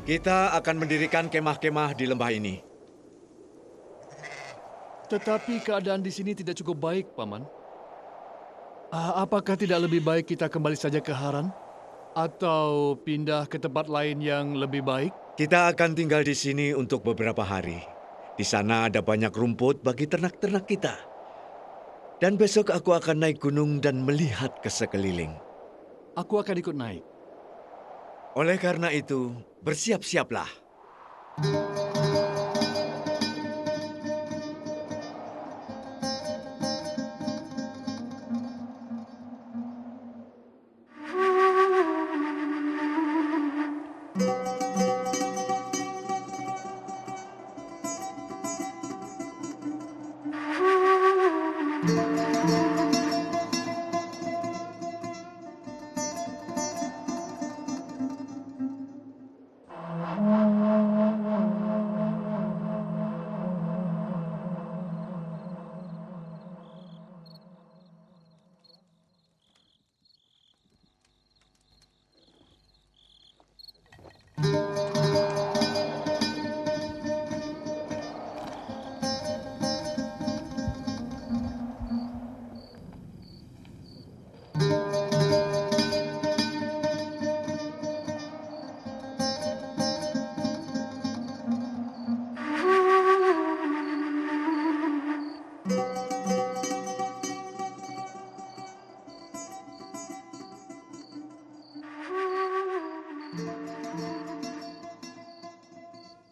Kita akan mendirikan kemah-kemah di lembah ini. Tetapi keadaan di sini tidak cukup baik, Paman. Apakah tidak lebih baik kita kembali saja ke Haran? Atau pindah ke tempat lain yang lebih baik? Kita akan tinggal di sini untuk beberapa hari. Di sana ada banyak rumput bagi ternak-ternak kita. Dan besok aku akan naik gunung dan melihat ke sekeliling. Aku akan ikut naik. Oleh karena itu, bersiap-siaplah.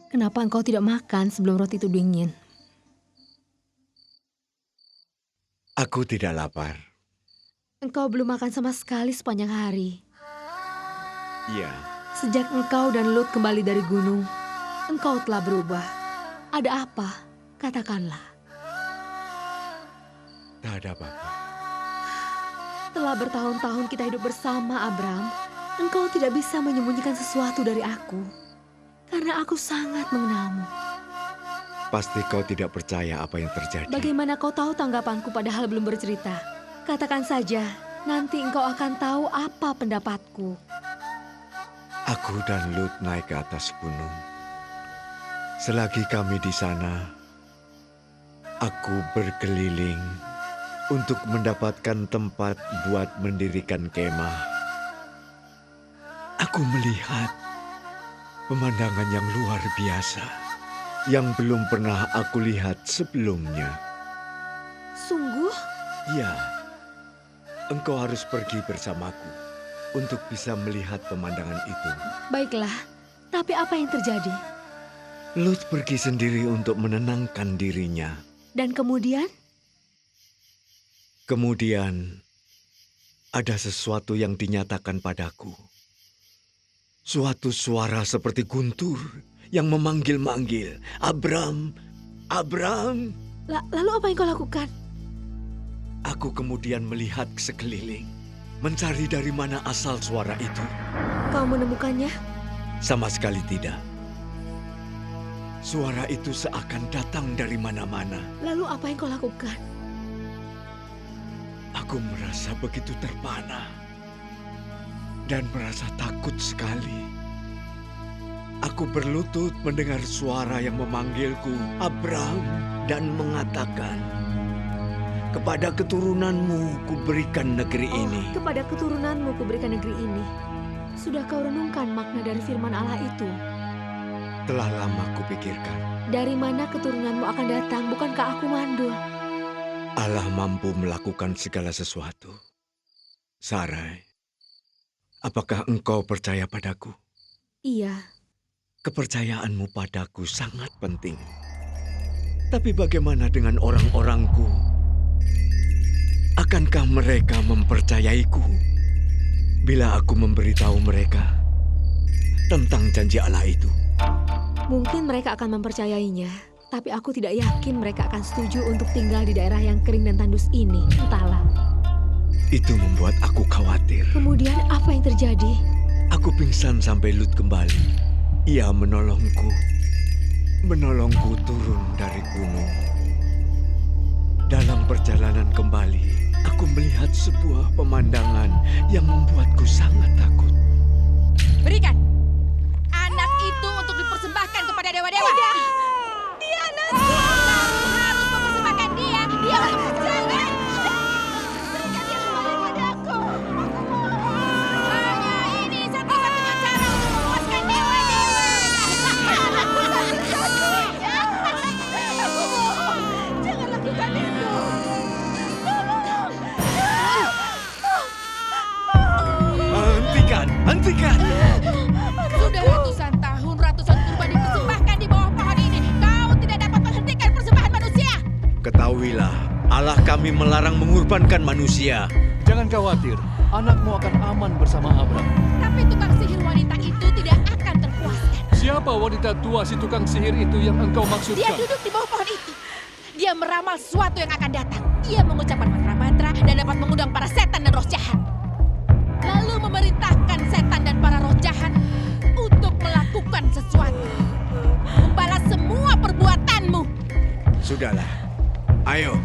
Kenapa engkau tidak makan sebelum roti itu dingin? Aku tidak lapar. Engkau belum makan sama sekali sepanjang hari. Iya, Sejak engkau dan Lut kembali dari gunung, engkau telah berubah. Ada apa? Katakanlah. tak ada apa-apa. Telah bertahun-tahun kita hidup bersama, Abram. Engkau tidak bisa menyembunyikan sesuatu dari aku. Karena aku sangat mengenalmu. Pasti kau tidak percaya apa yang terjadi. Bagaimana kau tahu tanggapanku padahal belum bercerita? Katakan saja, nanti engkau akan tahu apa pendapatku. Aku dan Lut naik ke atas gunung. Selagi kami di sana, aku berkeliling untuk mendapatkan tempat buat mendirikan kemah. Aku melihat pemandangan yang luar biasa yang belum pernah aku lihat sebelumnya. Sungguh? Ya, engkau harus pergi bersamaku untuk bisa melihat pemandangan itu. Baiklah, tapi apa yang terjadi? Lut pergi sendiri untuk menenangkan dirinya. Dan kemudian? Kemudian, ada sesuatu yang dinyatakan padaku. Suatu suara seperti guntur yang memanggil-manggil, "Abram, Abram." Lalu apa yang kau lakukan? Aku kemudian melihat ke sekeliling, mencari dari mana asal suara itu. Kau menemukannya? Sama sekali tidak. Suara itu seakan datang dari mana-mana. Lalu apa yang kau lakukan? Aku merasa begitu terpana dan merasa takut sekali. Aku berlutut mendengar suara yang memanggilku, "Abram," dan mengatakan, "Kepada keturunanmu kuberikan negeri ini." Kepada keturunanmu kuberikan negeri ini. Sudah kau renungkan makna dari firman Allah itu? Telah lama kupikirkan. Dari mana keturunanmu akan datang, bukankah aku mandul? Allah mampu melakukan segala sesuatu. Sarai, apakah engkau percaya padaku? Iya, Kepercayaanmu padaku sangat penting. Tapi bagaimana dengan orang-orangku? Akankah mereka mempercayaiku bila aku memberitahu mereka tentang janji Allah itu? mungkin mereka akan mempercayainya. Tapi aku tidak yakin mereka akan setuju untuk tinggal di daerah yang kering dan tandus ini. Entahlah. Itu membuat aku khawatir. Kemudian apa yang terjadi? Aku pingsan sampai Lut kembali. Ia menolongku turun dari gunung. Dalam perjalanan kembali, aku melihat sebuah pemandangan yang membuatku sangat takut. Berikan! Anak itu untuk dipersembahkan kepada dewa-dewa. Dia anakku. Kamu harus mempersembahkan dia. Dia untuk jangan. Berikan dia kembali padaku. Hanya ini satu-satunya cara untuk memuaskan dewa-dewa. Anakku satu-satunya. Aku mohon, jangan lakukan itu. Hentikan! Sudah ratusan tahun, ratusan kurban dipersembahkan di bawah pohon ini. Kau tidak dapat menghentikan persembahan manusia. Ketahuilah, Allah kami melarang mengorbankan manusia. Jangan khawatir, anakmu akan aman bersama Abram. Tapi tukang sihir wanita itu tidak akan terpuaskan. Siapa wanita tua si tukang sihir itu yang engkau Dia maksudkan? duduk di bawah pohon itu. Dia meramal sesuatu yang akan datang. Dia mengucapkan mantra-mantra dan dapat mengundang para setan dan roh jahat. Lalu memerintahkan setan dan para roh jahat untuk melakukan sesuatu. Membalas semua perbuatanmu. Sudahlah, ayo.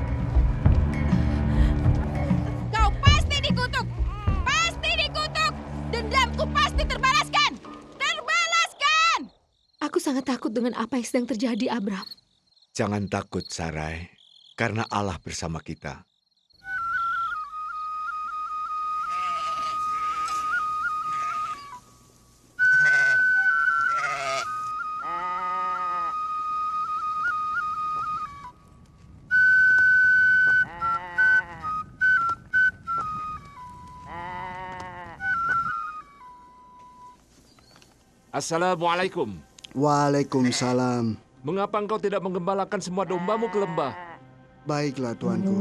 Kau pasti dikutuk. Pasti dikutuk. Dendamku pasti terbalaskan. Terbalaskan. Aku sangat takut dengan apa yang sedang terjadi, Abram. Jangan takut, Sarai, karena Allah bersama kita. Assalamualaikum. Waalaikumsalam. Mengapa engkau tidak menggembalakan semua dombamu ke lembah? Baiklah, tuanku.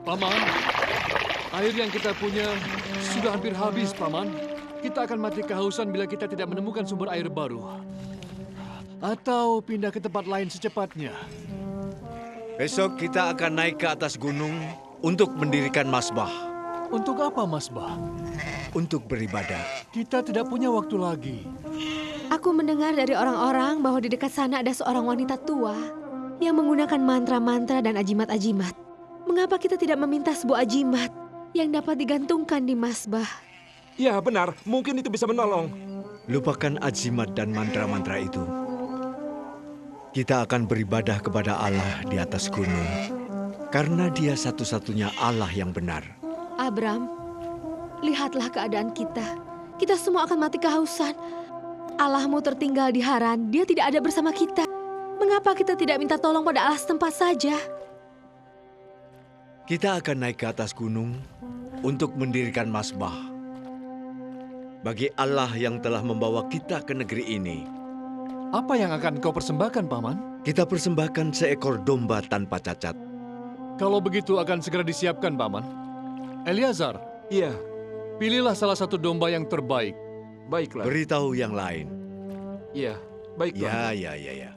Paman, air yang kita punya sudah hampir habis, Paman. Kita akan mati kehausan bila kita tidak menemukan sumber air baru. Atau pindah ke tempat lain secepatnya. Besok kita akan naik ke atas gunung untuk mendirikan masbah, Untuk apa, Masbah? untuk beribadah. Kita tidak punya waktu lagi. Aku mendengar dari orang-orang bahwa di dekat sana ada seorang wanita tua yang menggunakan mantra-mantra dan ajimat-ajimat. Mengapa kita tidak meminta sebuah ajimat yang dapat digantungkan di masbah? Ya benar, mungkin itu bisa menolong. Lupakan ajimat dan mantra-mantra itu. Kita akan beribadah kepada Allah di atas gunung, karena Dia satu-satunya Allah yang benar. Abram, lihatlah keadaan kita. Kita semua akan mati kehausan. Allahmu tertinggal di Haran, Dia tidak ada bersama kita. Mengapa kita tidak minta tolong pada Allah setempat saja? Kita akan naik ke atas gunung untuk mendirikan masbah bagi Allah yang telah membawa kita ke negeri ini. Apa yang akan kau persembahkan, Paman? Kita persembahkan seekor domba tanpa cacat. Kalau begitu akan segera disiapkan, Paman. Eliazar, Iya, pilihlah salah satu domba yang terbaik. baiklah. Beritahu yang lain. Iya, baiklah. Ya.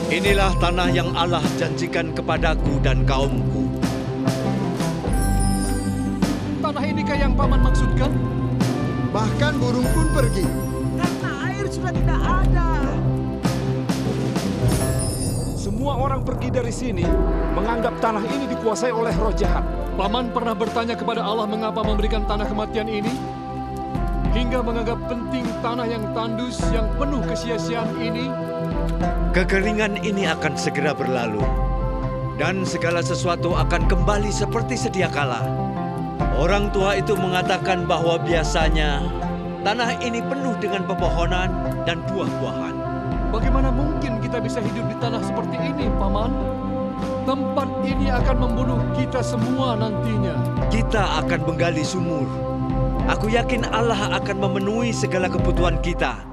Inilah tanah yang Allah janjikan kepadaku dan kaumku. Tanah inikah yang Paman maksudkan? Bahkan burung pun pergi. Karena air sudah tidak ada. Semua orang pergi dari sini menganggap tanah ini dikuasai oleh roh jahat. Paman pernah bertanya kepada Allah mengapa memberikan tanah kematian ini? Hingga menganggap penting tanah yang tandus, yang penuh kesia-siaan ini? Kekeringan ini akan segera berlalu, dan segala sesuatu akan kembali seperti sedia kala. Orang tua itu mengatakan bahwa biasanya tanah ini penuh dengan pepohonan dan buah-buahan. Bagaimana mungkin kita bisa hidup di tanah seperti ini, Paman? Tempat ini akan membunuh kita semua nantinya. Kita akan menggali sumur. Aku yakin Allah akan memenuhi segala kebutuhan kita.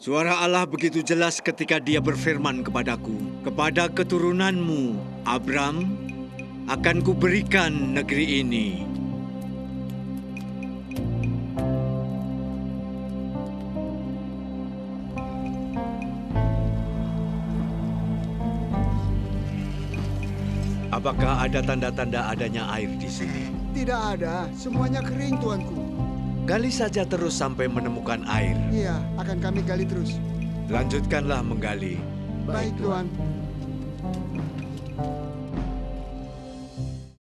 Suara Allah begitu jelas ketika Dia berfirman kepadaku, kepada keturunanmu, Abram, akan kuberikan negeri ini. Apakah ada tanda-tanda adanya air di sini? Tidak ada, semuanya kering tuanku. Gali saja terus sampai menemukan air. Iya, akan kami gali terus. Lanjutkanlah menggali. Baik tuan.